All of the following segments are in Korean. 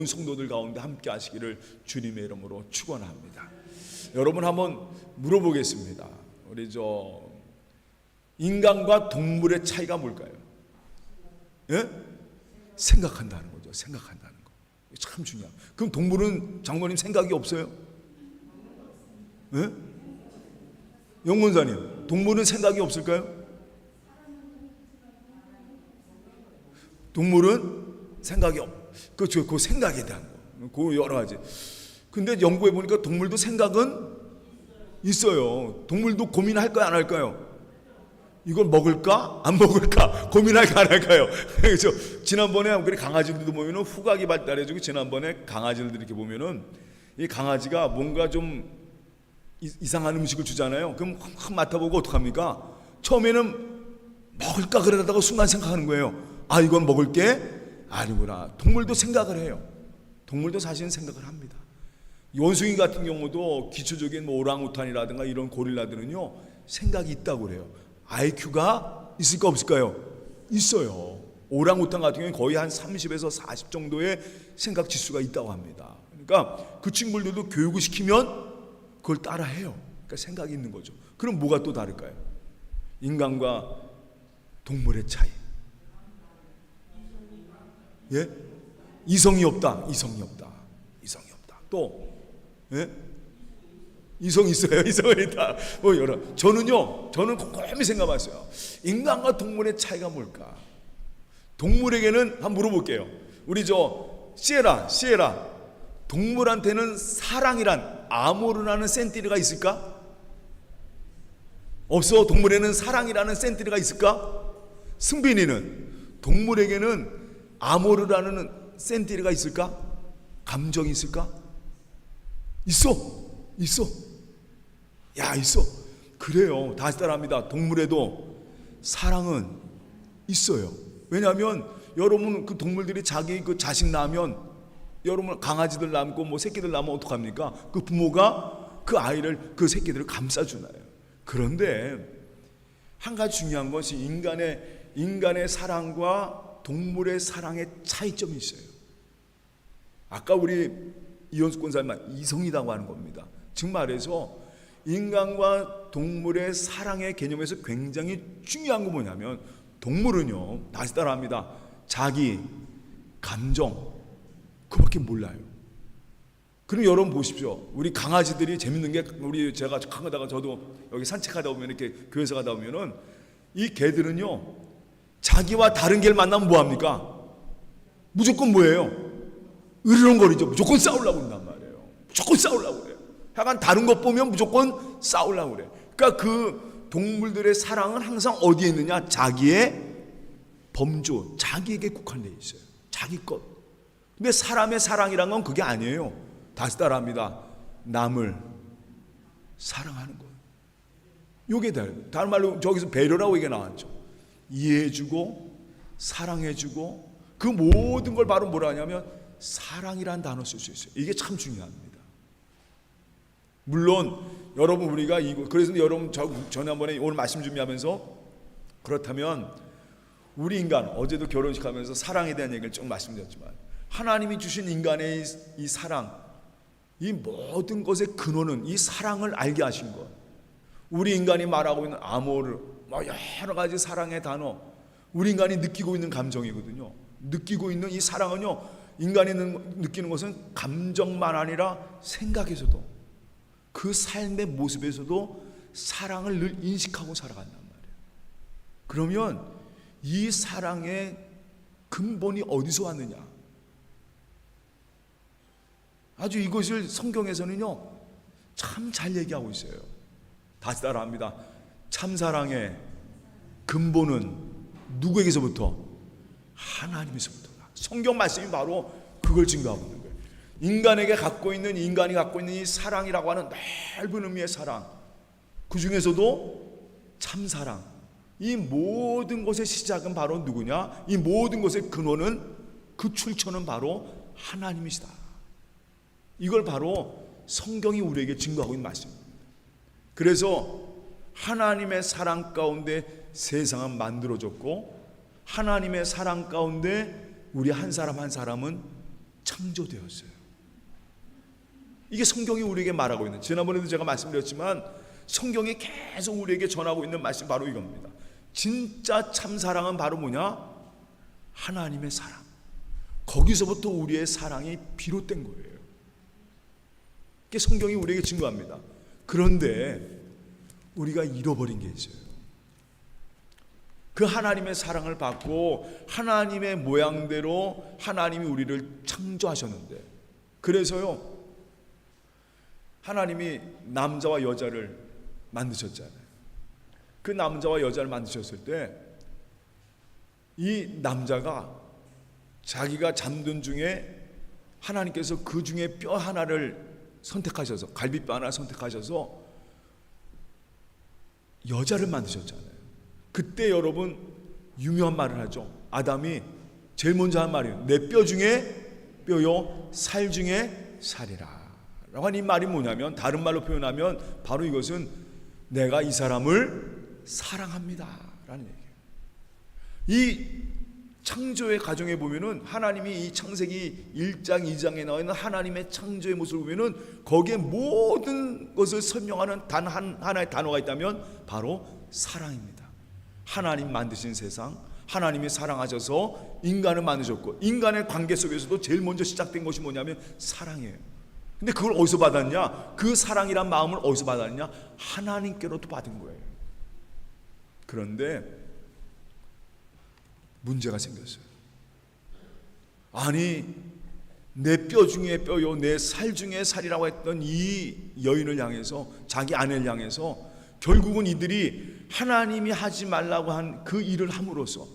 성도들 가운데 함께 하시기를 주님의 이름으로 축원합니다. 여러분 한번 물어보겠습니다. 우리 인간과 동물의 차이가 뭘까요? 예? 생각한다는 거죠. 생각한다는 거. 참 중요해요. 그럼 동물은 장모님 생각이 없어요? 예? 영문사님, 동물은 생각이 없을까요? 동물은 생각이 그렇죠. 그 생각에 대한 거. 그 여러 가지. 근데 연구해 보니까 동물도 생각은 있어요. 동물도 고민할 거야, 안 할까요? 이걸 먹을까? 안 먹을까? 고민할까, 안 할까요? 그래서 지난번에 우리 강아지들도 보면은 후각이 발달해지고, 지난번에 강아지들 이렇게 보면은 이 강아지가 뭔가 좀 이상한 음식을 주잖아요. 그럼 확 맡아보고 어떡합니까? 처음에는 먹을까 그러다가 순간 생각하는 거예요. 아, 이건 먹을 게 아니구나. 동물도 생각을 해요. 동물도 사실은 생각을 합니다. 원숭이 같은 경우도 기초적인 오랑우탄이라든가 이런 고릴라들은요, 생각이 있다고 그래요. IQ가 있을까 없을까요? 있어요. 오랑우탄 같은 경우는 거의 한 30에서 40 정도의 생각 지수가 있다고 합니다. 그러니까 그 친구들도 교육을 시키면 그걸 따라 해요. 그러니까 생각이 있는 거죠. 그럼 뭐가 또 다를까요? 인간과 동물의 차이. 예? 이성이 없다. 이성이 없다. 이성이 없다. 또 예? 이성 있어요. 이성이 있다. 저는 곰곰이 생각해봤어요. 인간과 동물의 차이가 뭘까? 동물에게는 한번 물어볼게요. 우리 시에라 동물한테는 사랑이란 아모르라는 센티리가 있을까? 없어. 동물에는 사랑이라는 센티리가 있을까? 승빈이는 동물에게는 아모르라는 센티리가 있을까? 감정이 있을까? 있어. 야, 있어. 그래요. 다시 따라합니다. 동물에도 사랑은 있어요. 왜냐하면 여러분 그 동물들이 자기 그 자식 낳으면, 여러분 강아지들 낳고 새끼들 낳으면 어떡합니까? 그 부모가 그 아이를, 그 새끼들을 감싸주나요. 그런데 한 가지 중요한 것이 인간의 사랑과 동물의 사랑의 차이점이 있어요. 아까 우리 이현숙 권사님 이성이라고 하는 겁니다. 즉 말해서 인간과 동물의 사랑의 개념에서 굉장히 중요한 거 뭐냐면, 동물은요, 다시 따라합니다. 자기 감정 그밖에 몰라요. 그럼 여러분 보십시오. 우리 강아지들이 재밌는 게, 제가 가다가 저도 여기 산책하다 보면, 이렇게 교회에서 가다 보면은 이 개들은요, 자기와 다른 개를 만나면 뭐합니까? 무조건 뭐예요? 으르렁거리죠. 무조건 싸우려고 그런단 말이에요. 무조건 싸우려고 그래요. 약간 다른 것 보면 무조건 싸우려고 그래요. 그러니까 그 동물들의 사랑은 항상 어디에 있느냐? 자기의 범주, 자기에게 국한되어 있어요. 자기 것. 근데 사람의 사랑이란 건 그게 아니에요. 다시 따라합니다. 남을 사랑하는 것. 요게 다른 말로 저기서 배려라고 얘기가 나왔죠. 이해해주고 사랑해주고, 그 모든 걸 바로 뭐라 하냐면 사랑이라는 단어 쓸 수 있어요. 이게 참 중요합니다. 물론 여러분 우리가 그래서 여러분 전에 한번에 오늘 말씀 준비하면서, 그렇다면 우리 인간, 어제도 결혼식 하면서 사랑에 대한 얘기를 좀 말씀드렸지만, 하나님이 주신 인간의 이 사랑, 이 모든 것의 근원은 이 사랑을 알게 하신 것. 우리 인간이 말하고 있는 아모르, 여러 가지 사랑의 단어, 우리 인간이 느끼고 있는 감정이거든요. 느끼고 있는 이 사랑은요, 인간이 느끼는 것은 감정만 아니라 생각에서도, 그 삶의 모습에서도 사랑을 늘 인식하고 살아간단 말이에요. 그러면 이 사랑의 근본이 어디서 왔느냐? 아주 이것을 성경에서는요, 참 잘 얘기하고 있어요. 다시 따라합니다. 참사랑의 근본은 누구에게서부터? 하나님에서부터. 성경 말씀이 바로 그걸 증거하고 있는 거예요. 인간이 갖고 있는 이 사랑이라고 하는 넓은 의미의 사랑, 그 중에서도 참사랑, 이 모든 것의 시작은 바로 누구냐? 이 모든 것의 근원은, 그 출처는 바로 하나님이시다. 이걸 바로 성경이 우리에게 증거하고 있는 말씀입니다. 그래서 하나님의 사랑 가운데 세상은 만들어졌고, 하나님의 사랑 가운데 우리 한 사람 한 사람은 창조되었어요. 이게 성경이 우리에게 말하고 있는, 지난번에도 제가 말씀드렸지만 성경이 계속 우리에게 전하고 있는 말씀이 바로 이겁니다. 진짜 참 사랑은 바로 뭐냐? 하나님의 사랑. 거기서부터 우리의 사랑이 비롯된 거예요. 이게 성경이 우리에게 증거합니다. 그런데 우리가 잃어버린 게 있어요. 그 하나님의 사랑을 받고 하나님의 모양대로 하나님이 우리를 창조하셨는데, 그래서요 하나님이 남자와 여자를 만드셨잖아요. 그 남자와 여자를 만드셨을 때 이 남자가 자기가 잠든 중에 하나님께서 그 중에 뼈 하나를 선택하셔서, 갈비뼈 하나를 선택하셔서 여자를 만드셨잖아요. 그때 여러분 유명한 말을 하죠. 아담이 제일 먼저 한 말이에요. 내 뼈 중에 뼈요 살 중에 살이라 라고 하는 이 말이 뭐냐면, 다른 말로 표현하면 바로 이것은 내가 이 사람을 사랑합니다 라는 얘기예요. 이 창조의 과정에 보면은 하나님이 이 창세기 1장 2장에 나와 있는 하나님의 창조의 모습을 보면은 거기에 모든 것을 설명하는 단 하나의 단어가 있다면 바로 사랑입니다. 하나님 만드신 세상, 하나님이 사랑하셔서 인간을 만드셨고, 인간의 관계 속에서도 제일 먼저 시작된 것이 뭐냐면 사랑이에요. 근데 그걸 어디서 받았냐? 그 사랑이란 마음을 어디서 받았냐? 하나님께로부터 받은 거예요. 그런데 문제가 생겼어요. 아니, 내 뼈 중에 뼈요 내 살 중에 살이라고 했던 이 여인을 향해서, 자기 아내를 향해서 결국은 이들이 하나님이 하지 말라고 한 그 일을 함으로써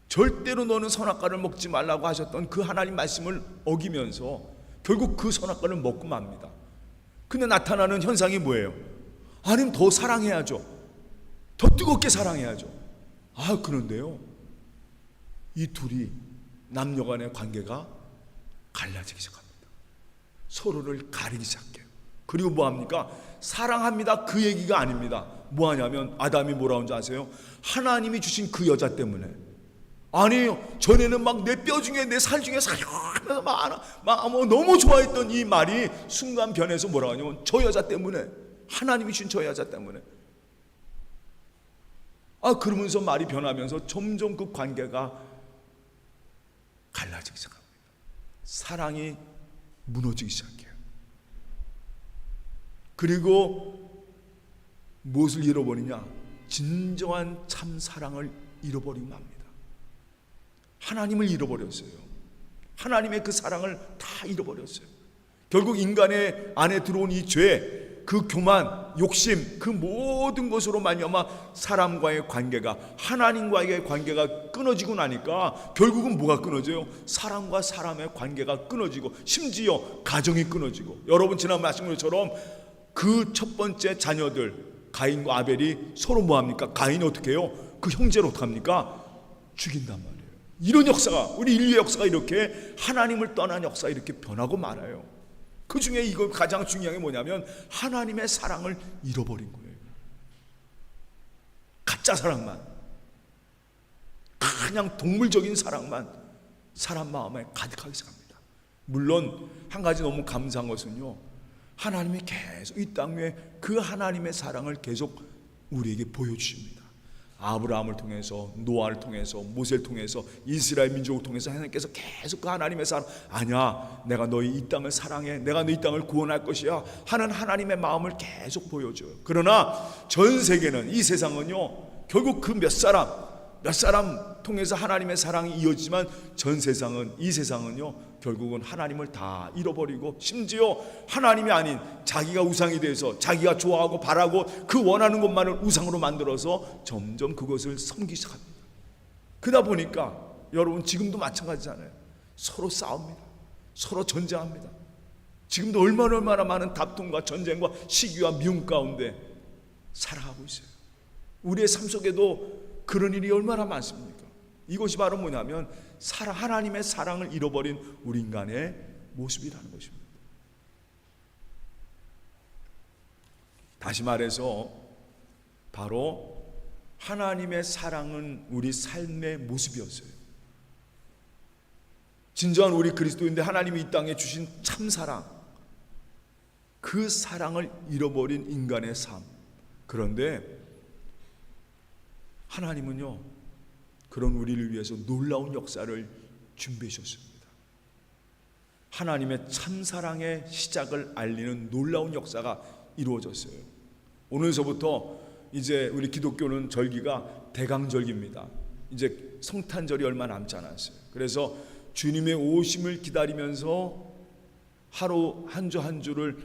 절대로 너는 선악과를 먹지 말라고 하셨던 그 하나님 말씀을 어기면서 결국 그 선악과를 먹고 맙니다. 근데 나타나는 현상이 뭐예요? 아니면 더 사랑해야죠. 더 뜨겁게 사랑해야죠. 아, 그런데요, 이 둘이 남녀 간의 관계가 갈라지기 시작합니다. 서로를 가리기 시작해요. 그리고 뭐합니까? 사랑합니다 그 얘기가 아닙니다. 뭐하냐면 아담이 뭐라고 하는지 아세요? 하나님이 주신 그 여자 때문에. 아니에요. 전에는 막 내 뼈 중에 내 살 중에 살면서 막 너무 좋아했던 이 말이 순간 변해서 뭐라고 하냐면 저 여자 때문에, 하나님이 주신 저 여자 때문에. 그러면서 말이 변하면서 점점 그 관계가 갈라지기 시작합니다. 사랑이 무너지기 시작해요. 그리고 무엇을 잃어버리냐? 진정한 참 사랑을 잃어버리고 맙니다. 하나님을 잃어버렸어요. 하나님의 그 사랑을 다 잃어버렸어요. 결국 인간의 안에 들어온 이 죄, 그 교만, 욕심, 그 모든 것으로 말미암아 사람과의 관계가, 하나님과의 관계가 끊어지고 나니까 결국은 뭐가 끊어져요? 사람과 사람의 관계가 끊어지고, 심지어 가정이 끊어지고. 여러분 지난 말씀처럼 그 첫 번째 자녀들 가인과 아벨이 서로 뭐합니까? 가인이 어떻게 해요? 그 형제를 어떻게 합니까? 죽인단 말이에요. 이런 역사가, 우리 인류의 역사가 이렇게 하나님을 떠난 역사가 이렇게 변하고 말아요. 그 중에 이거 가장 중요한 게 뭐냐면 하나님의 사랑을 잃어버린 거예요. 가짜 사랑만, 그냥 동물적인 사랑만 사람 마음에 가득하기 시작합니다. 물론 한 가지 너무 감사한 것은요, 하나님이 계속 이 땅 위에 그 하나님의 사랑을 계속 우리에게 보여주십니다. 아브라함을 통해서, 노아를 통해서, 모세를 통해서, 이스라엘 민족을 통해서 하나님께서 계속 그 하나님의 사랑, 아니야, 내가 너희 이 땅을 사랑해, 내가 너희 땅을 구원할 것이야 하는 하나님의 마음을 계속 보여줘요. 그러나 전 세계는, 이 세상은요, 결국 그 몇 사람 통해서 하나님의 사랑이 이어지지만 전 세상은, 이 세상은요, 결국은 하나님을 다 잃어버리고, 심지어 하나님이 아닌 자기가 우상이 돼서 자기가 좋아하고 바라고 그 원하는 것만을 우상으로 만들어서 점점 그것을 섬기기 시작합니다. 그러다 보니까 여러분 지금도 마찬가지잖아요. 서로 싸웁니다. 서로 전쟁합니다. 지금도 얼마나 많은 다툼과 전쟁과 시기와 미움 가운데 살아가고 있어요. 우리의 삶 속에도 그런 일이 얼마나 많습니까? 이것이 바로 뭐냐면 하나님의 사랑을 잃어버린 우리 인간의 모습이라는 것입니다. 다시 말해서 바로 하나님의 사랑은 우리 삶의 모습이었어요. 진정한 우리 그리스도인들 하나님이 이 땅에 주신 참사랑, 그 사랑을 잃어버린 인간의 삶. 그런데 하나님은요, 그런 우리를 위해서 놀라운 역사를 준비하셨습니다. 하나님의 참사랑의 시작을 알리는 놀라운 역사가 이루어졌어요. 오늘서부터 이제 우리 기독교는 절기가 대강절기입니다. 이제 성탄절이 얼마 남지 않았어요. 그래서 주님의 오심을 기다리면서 하루 한 주 한 주를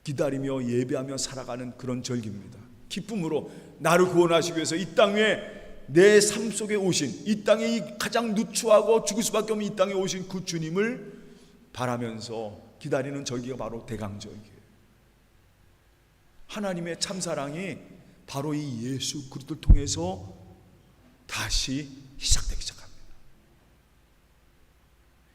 기다리며 예배하며 살아가는 그런 절기입니다. 기쁨으로 나를 구원하시기 위해서 이 땅에 내 삶 속에 오신, 이 땅에 이 가장 누추하고 죽을 수밖에 없는 이 땅에 오신 그 주님을 바라면서 기다리는 절기가 바로 대강절기예요. 하나님의 참사랑이 바로 이 예수 그리스도를 통해서 다시 시작되기 시작합니다.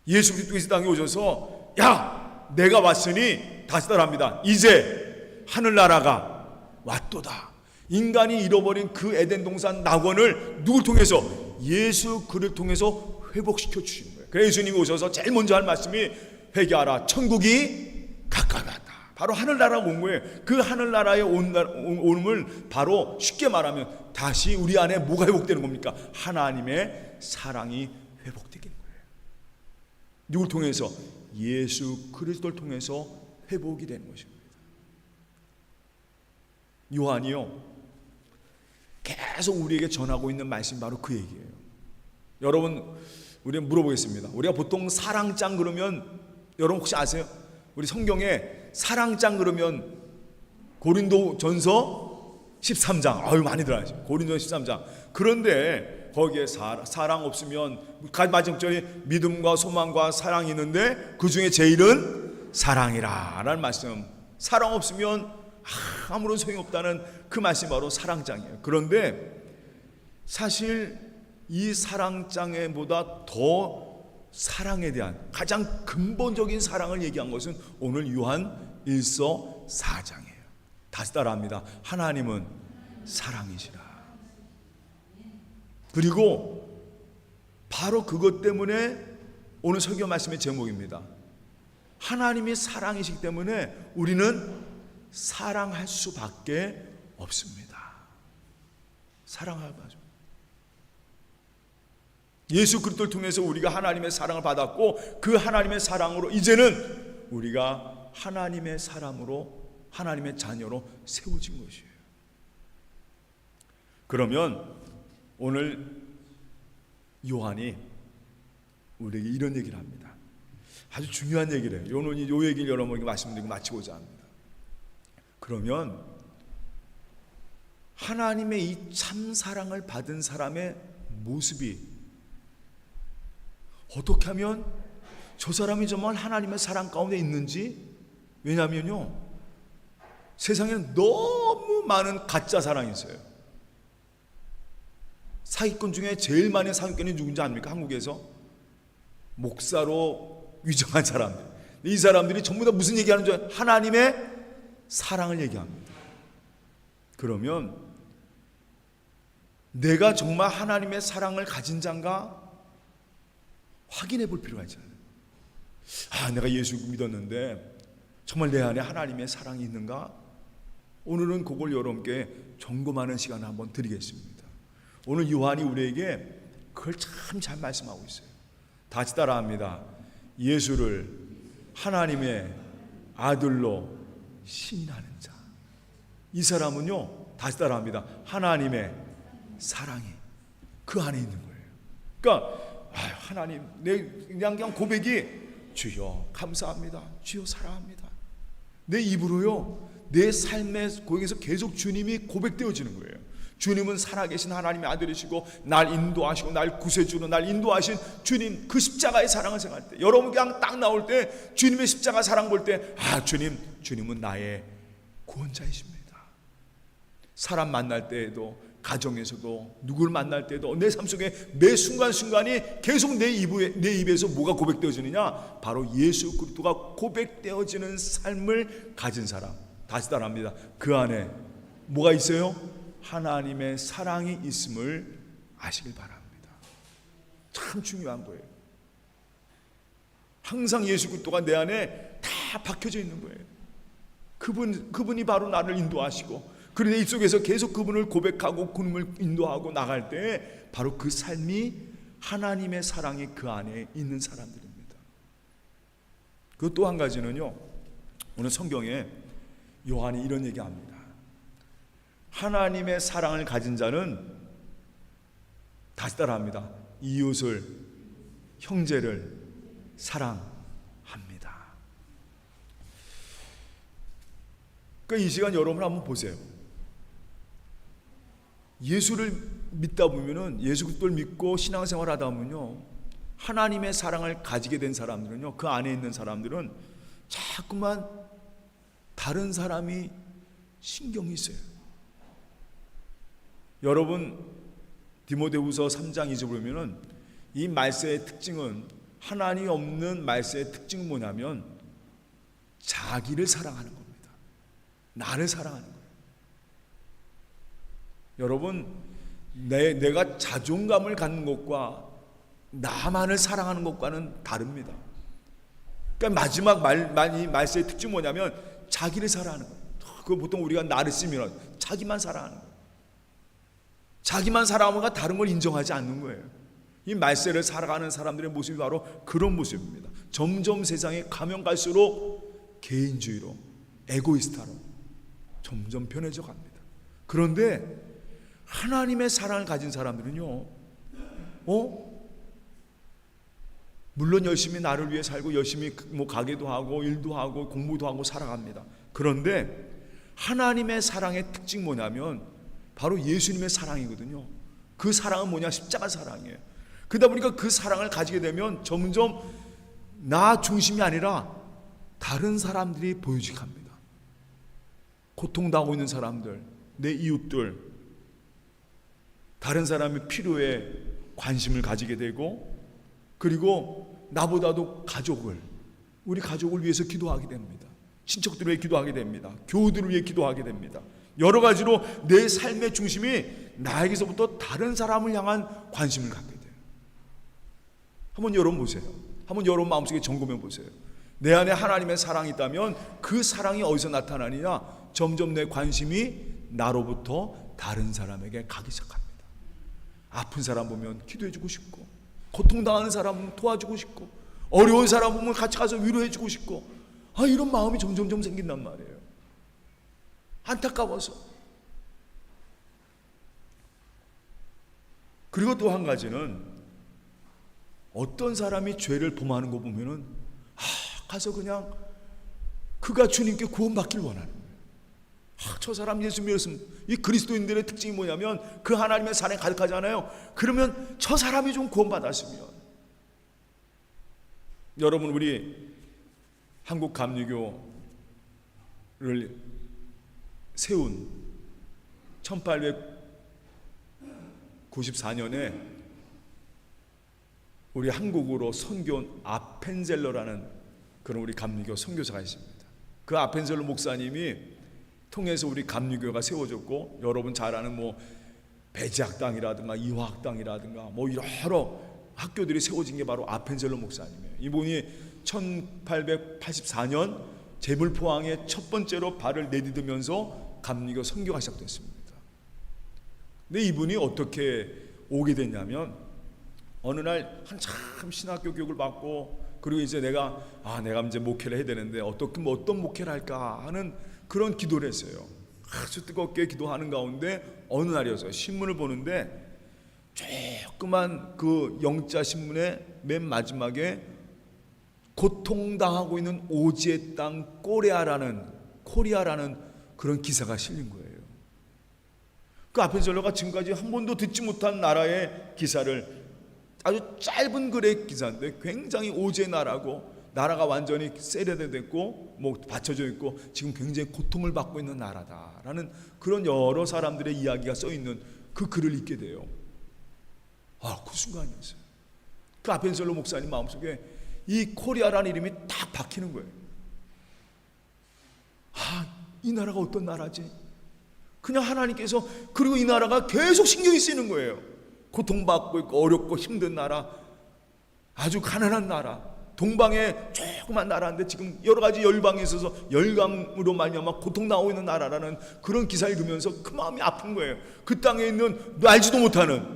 예수 그리스도께서 이 땅에 오셔서 야, 내가 왔으니 다시 따라합니다. 이제 하늘나라가 왔도다. 인간이 잃어버린 그 에덴 동산 낙원을 누굴 통해서? 예수 그를 통해서 회복시켜 주신 거예요. 그래서 예수님이 오셔서 제일 먼저 할 말씀이 회개하라, 천국이 가까이 왔다. 바로 하늘나라가 온 거예요. 그 하늘나라의 온음을 바로 쉽게 말하면 다시 우리 안에 뭐가 회복되는 겁니까? 하나님의 사랑이 회복되는 거예요. 누굴 통해서? 예수 그리스도를 통해서 회복이 되는 것입니다. 요한이요, 계속 우리에게 전하고 있는 말씀이 바로 그 얘기예요. 여러분, 우리가 물어보겠습니다. 우리가 보통 사랑장 그러면 여러분 혹시 아세요? 우리 성경에 사랑장 그러면 고린도전서 13장, 아유 많이 들어야죠. 고린도전서 13장. 그런데 거기에 사랑 없으면 마지막 절에 믿음과 소망과 사랑이 있는데 그 중에 제일은 사랑이라 라는 말씀. 사랑 없으면 아무런 소용이 없다는 그 말씀이 바로 사랑장이에요. 그런데 사실 이 사랑장보다 더 사랑에 대한 가장 근본적인 사랑을 얘기한 것은 오늘 요한 1서 4장이에요. 다시 따라합니다. 하나님은 사랑이시라. 그리고 바로 그것 때문에 오늘 설교 말씀의 제목입니다. 하나님이 사랑이시기 때문에 우리는 사랑할 수밖에 없습니다. 사랑하죠. 예수 그리스도를 통해서 우리가 하나님의 사랑을 받았고 그 하나님의 사랑으로 이제는 우리가 하나님의 사람으로, 하나님의 자녀로 세워진 것이에요. 그러면 오늘 요한이 우리에게 이런 얘기를 합니다. 아주 중요한 얘기를 해요. 오늘 이 얘기를 여러분에게 말씀드리고 마치고자 합니다. 그러면 하나님의 이 참사랑을 받은 사람의 모습이 어떻게 하면 저 사람이 정말 하나님의 사랑 가운데 있는지, 왜냐하면요, 세상에는 너무 많은 가짜 사랑이 있어요. 사기꾼 중에 제일 많은 사기꾼이 누군지 압니까? 한국에서 목사로 위정한 사람들. 이 사람들이 전부 다 무슨 얘기하는 줄 알아요? 하나님의 사랑을 얘기합니다. 그러면 내가 정말 하나님의 사랑을 가진 자인가 확인해 볼 필요가 있잖아요. 내가 예수 믿었는데 정말 내 안에 하나님의 사랑이 있는가? 오늘은 그걸 여러분께 점검하는 시간을 한번 드리겠습니다. 오늘 요한이 우리에게 그걸 참 잘 말씀하고 있어요. 다시 따라합니다. 예수를 하나님의 아들로 신인하는 자. 이 사람은요, 다시 따라합니다. 하나님의 사랑이 그 안에 있는 거예요. 그러니까 하나님, 내 그냥 고백이 주여 감사합니다, 주여 사랑합니다. 내 입으로요, 내 삶의 고백에서 계속 주님이 고백되어지는 거예요. 주님은 살아계신 하나님의 아들이시고 날 인도하시고 날 구세주로 날 인도하신 주님, 그 십자가의 사랑을 생각할 때, 여러분 그냥 딱 나올 때 주님의 십자가 사랑 볼 때 주님은 나의 구원자이십니다. 사람 만날 때에도, 가정에서도, 누구를 만날 때도, 내 삶 속에 매 순간순간이 계속 내 입에서 뭐가 고백되어지느냐? 바로 예수 그리스도가 고백되어지는 삶을 가진 사람. 다시 따라합니다. 그 안에 뭐가 있어요? 하나님의 사랑이 있음을 아시길 바랍니다. 참 중요한 거예요. 항상 예수 그리스도가 내 안에 다 박혀져 있는 거예요. 그분이 바로 나를 인도하시고, 그리고 내 입속에서 계속 그분을 고백하고 그분을 인도하고 나갈 때 바로 그 삶이 하나님의 사랑이 그 안에 있는 사람들입니다. 그 또 한 가지는요, 오늘 성경에 요한이 이런 얘기합니다. 하나님의 사랑을 가진 자는, 다시 따라합니다, 이웃을, 형제를 사랑합니다. 그러니까 이 시간 여러분 한번 보세요. 예수를 믿다 보면은, 예수 그리스도를 믿고 신앙생활 하다 보면요, 하나님의 사랑을 가지게 된 사람들은요, 그 안에 있는 사람들은 자꾸만 다른 사람이 신경이 있어요. 여러분 디모데후서 3장 2절 보면은 이 말세의 특징은, 하나님이 없는 말세의 특징은 뭐냐면 자기를 사랑하는 겁니다. 나를 사랑하는 거예요. 여러분, 내가 자존감을 갖는 것과 나만을 사랑하는 것과는 다릅니다. 그러니까 마지막 말세의 특징이 뭐냐면 자기를 사랑하는 거예요. 그 보통 우리가 나를 쓰면 자기만 사랑하는 거예요. 자기만 사랑하면 다른 걸 인정하지 않는 거예요. 이 말세를 살아가는 사람들의 모습이 바로 그런 모습입니다. 점점 세상에 가면 갈수록 개인주의로, 에고이스트로 점점 편해져 갑니다. 그런데 하나님의 사랑을 가진 사람들은요, 물론 열심히 나를 위해 살고 열심히 가게도 하고 일도 하고 공부도 하고 살아갑니다. 그런데 하나님의 사랑의 특징이 뭐냐면 바로 예수님의 사랑이거든요. 그 사랑은 뭐냐? 십자가 사랑이에요. 그러다 보니까 그 사랑을 가지게 되면 점점 나 중심이 아니라 다른 사람들이 보여지게 합니다. 고통당하고 있는 사람들, 내 이웃들, 다른 사람의 필요에 관심을 가지게 되고, 그리고 나보다도 우리 가족을 위해서 기도하게 됩니다. 친척들을 위해 기도하게 됩니다. 교우들을 위해 기도하게 됩니다. 여러 가지로 내 삶의 중심이 나에게서부터 다른 사람을 향한 관심을 갖게 돼요. 한번 여러분 보세요. 한번 여러분 마음속에 점검해 보세요. 내 안에 하나님의 사랑이 있다면 그 사랑이 어디서 나타나느냐? 점점 내 관심이 나로부터 다른 사람에게 가기 시작합니다. 아픈 사람 보면 기도해주고 싶고, 고통당하는 사람 도와주고 싶고, 어려운 사람 보면 같이 가서 위로해주고 싶고, 이런 마음이 점점점 생긴단 말이에요. 안타까워서. 그리고 또 한 가지는, 어떤 사람이 죄를 범하는 거 보면은 가서 그냥 그가 주님께 구원받길 원하는 거예요. 저 사람 예수 믿었으면, 이 그리스도인들의 특징이 뭐냐면 그 하나님의 사랑이 가득하잖아요. 그러면 저 사람이 좀 구원받았으면. 여러분, 우리 한국 감리교를 세운 1894년에 우리 한국으로 선교온 아펜젤러라는 그런 우리 감리교 선교사가 있습니다. 그 아펜젤러 목사님이 통해서 우리 감리교가 세워졌고, 여러분 잘 아는 배지학당이라든가 이화학당이라든가 여러 학교들이 세워진 게 바로 아펜젤러 목사님이에요. 이분이 1884년 제물포항에 첫 번째로 발을 내디디면서 감리교 선교가 시작됐습니다. 근데 이분이 어떻게 오게 됐냐면, 어느 날 한참 신학교 교육을 받고, 그리고 이제 내가 이제 목회를 해야 되는데 어떤 목회를 할까 하는 그런 기도를 했어요. 아주 뜨겁게 기도하는 가운데 어느 날이었어요. 신문을 보는데 조그만 그 영자 신문의 맨 마지막에 고통당하고 있는 오지의 땅 코리아라는 그런 기사가 실린 거예요. 그 아펜젤러가 지금까지 한 번도 듣지 못한 나라의 기사를, 아주 짧은 글의 기사인데 굉장히 오지의 나라가 완전히 세련됐고 받쳐져 있고 지금 굉장히 고통을 받고 있는 나라다라는 그런 여러 사람들의 이야기가 써 있는 그 글을 읽게 돼요. 그 순간이었어요. 그 아펜젤러 목사님 마음속에 이 코리아라는 이름이 딱 박히는 거예요. 이 나라가 어떤 나라지? 그냥 하나님께서, 그리고 이 나라가 계속 신경이 쓰이는 거예요. 고통받고 있고 어렵고 힘든 나라, 아주 가난한 나라, 동방에 조그만 나라인데 지금 여러 가지 열방에 있어서 열강으로 말미암아 고통 나오고 있는 나라라는 그런 기사를 읽으면서 그 마음이 아픈 거예요. 그 땅에 있는 알지도 못하는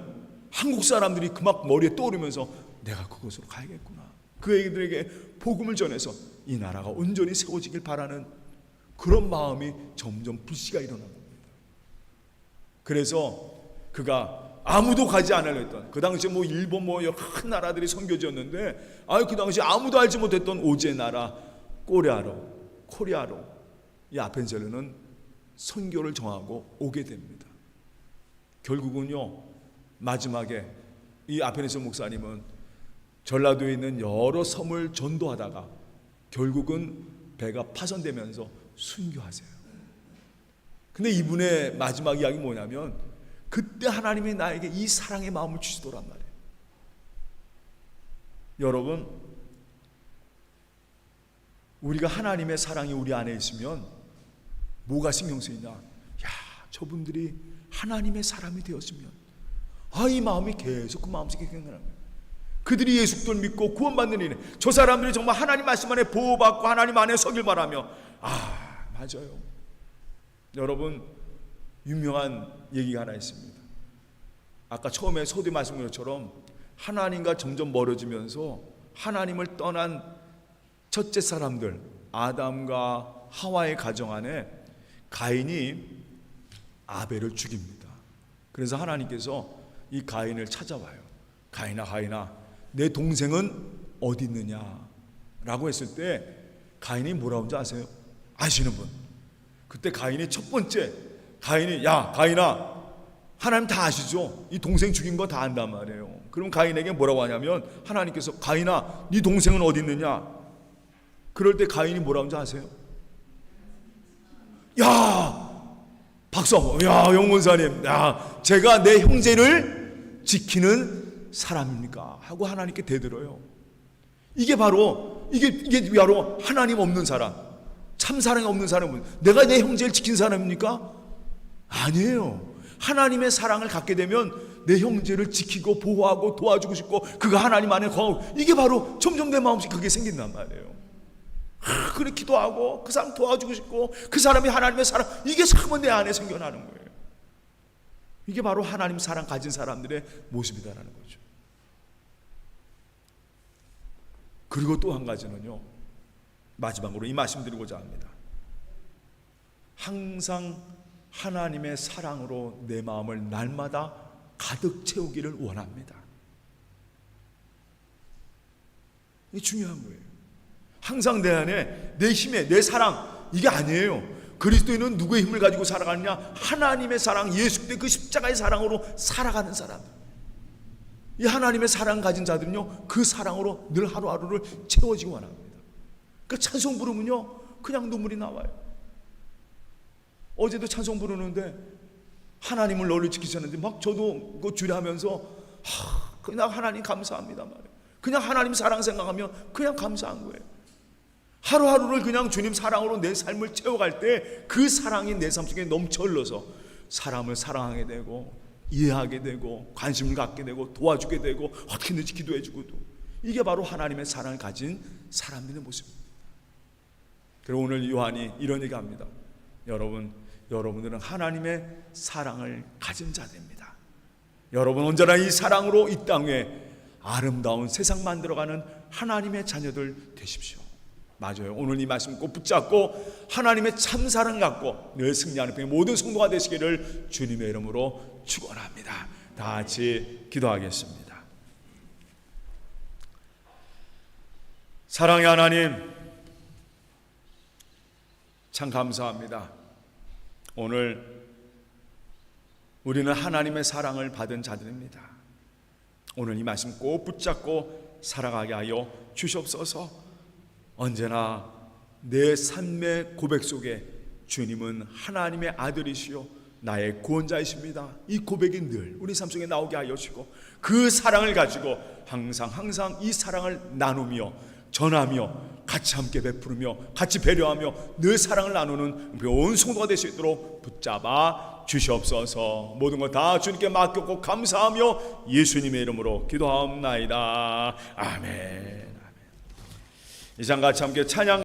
한국 사람들이 그 막 머리에 떠오르면서 내가 그곳으로 가야겠구나. 그 애들에게 복음을 전해서 이 나라가 온전히 세워지길 바라는 그런 마음이 점점 불씨가 일어난 겁니다. 그래서 그가 아무도 가지 않으려 했던, 그 당시에 뭐 일본 뭐 큰 나라들이 선교지였는데 그 당시 아무도 알지 못했던 오제 나라 코리아로 이 아펜셀러는 선교를 정하고 오게 됩니다. 결국은요, 마지막에 이 아펜셀러 목사님은 전라도에 있는 여러 섬을 전도하다가 결국은 배가 파손되면서 순교하세요. 근데 이분의 마지막 이야기 뭐냐면 그때 하나님이 나에게 이 사랑의 마음을 주시더란 말이에요. 여러분, 우리가 하나님의 사랑이 우리 안에 있으면 뭐가 신경 쓰이냐? 저분들이 하나님의 사람이 되었으면 이 마음이 계속 그 마음속에 생각나는 거예요. 그들이 예수를 믿고 구원받는 일에 저 사람들이 정말 하나님 말씀 안에 보호받고 하나님 안에 서길 바라며 맞아요. 여러분, 유명한 얘기가 하나 있습니다. 아까 처음에 소대 말씀드린 것처럼 하나님과 점점 멀어지면서 하나님을 떠난 첫째 사람들 아담과 하와의 가정 안에 가인이 아벨을 죽입니다. 그래서 하나님께서 이 가인을 찾아와요. 가인아 내 동생은 어디 있느냐 라고 했을 때 가인이 뭐라고 하는지 아세요? 아시는 분? 그때 가인이 첫 번째 가인아 하나님 다 아시죠? 이 동생 죽인 거 다 안단 말이에요. 그럼 가인에게 뭐라고 하냐면 하나님께서 가인아 네 동생은 어디 있느냐? 그럴 때 가인이 뭐라고 하는지 아세요? 박수 한번. 영문사님, 제가 내 형제를 지키는 사람입니까? 하고 하나님께 대들어요. 이게 바로 하나님 없는 사람, 참 사랑이 없는 사람은 내가 내 형제를 지킨 사람입니까? 아니에요. 하나님의 사랑을 갖게 되면 내 형제를 지키고 보호하고 도와주고 싶고 그가 하나님 안에 거하고 이게 바로 점점 내 마음속에 그게 생긴단 말이에요. 그래 기도하고 그 사람 도와주고 싶고 그 사람이 하나님의 사랑 이게 자꾸만 내 안에 생겨나는 거예요. 이게 바로 하나님 사랑 가진 사람들의 모습이다라는 거죠. 그리고 또 한 가지는요, 마지막으로 이 말씀 드리고자 합니다. 항상 하나님의 사랑으로 내 마음을 날마다 가득 채우기를 원합니다. 이게 중요한 거예요. 항상 내 안에 내 힘에 내 사랑 이게 아니에요. 그리스도인은 누구의 힘을 가지고 살아가느냐? 하나님의 사랑, 예수 그리스도의 그 십자가의 사랑으로 살아가는 사람. 이 하나님의 사랑 가진 자들은요 그 사랑으로 늘 하루하루를 채워지기 원합니다. 그 찬송 부르면요 그냥 눈물이 나와요. 어제도 찬송 부르는데 하나님을 너를 지키셨는데 막 저도 그 주례하면서 그냥 하나님 감사합니다 말이에요. 그냥 하나님 사랑 생각하면 그냥 감사한 거예요. 하루하루를 그냥 주님 사랑으로 내 삶을 채워갈 때 그 사랑이 내 삶 속에 넘쳐 흘러서 사람을 사랑하게 되고 이해하게 되고 관심을 갖게 되고 도와주게 되고 어떻게든지 기도해주고도 이게 바로 하나님의 사랑을 가진 사람들의 모습입니다. 그리고 오늘 요한이 이런 얘기합니다. 여러분들은 하나님의 사랑을 가진 자들입니다. 여러분 언제나 이 사랑으로 이 땅에 아름다운 세상 만들어가는 하나님의 자녀들 되십시오. 맞아요. 오늘 이 말씀 꼭 붙잡고 하나님의 참 사랑 갖고 늘 승리하는 모든 성도가 되시기를 주님의 이름으로 축원합니다. 다 같이 기도하겠습니다. 사랑의 하나님, 참 감사합니다. 오늘 우리는 하나님의 사랑을 받은 자들입니다. 오늘 이 말씀 꼭 붙잡고 살아가게 하여 주시옵소서. 언제나 내 삶의 고백 속에 주님은 하나님의 아들이시요 나의 구원자이십니다. 이 고백이 늘 우리 삶 속에 나오게 하여 주시고 그 사랑을 가지고 항상 이 사랑을 나누며 전하며 같이 함께 베푸르며 같이 배려하며 늘 사랑을 나누는 온 성도가 될 수 있도록 붙잡아 주시옵소서. 모든 것 다 주님께 맡겼고 감사하며 예수님의 이름으로 기도하옵나이다. 아멘. 이 시간 같이 함께 찬양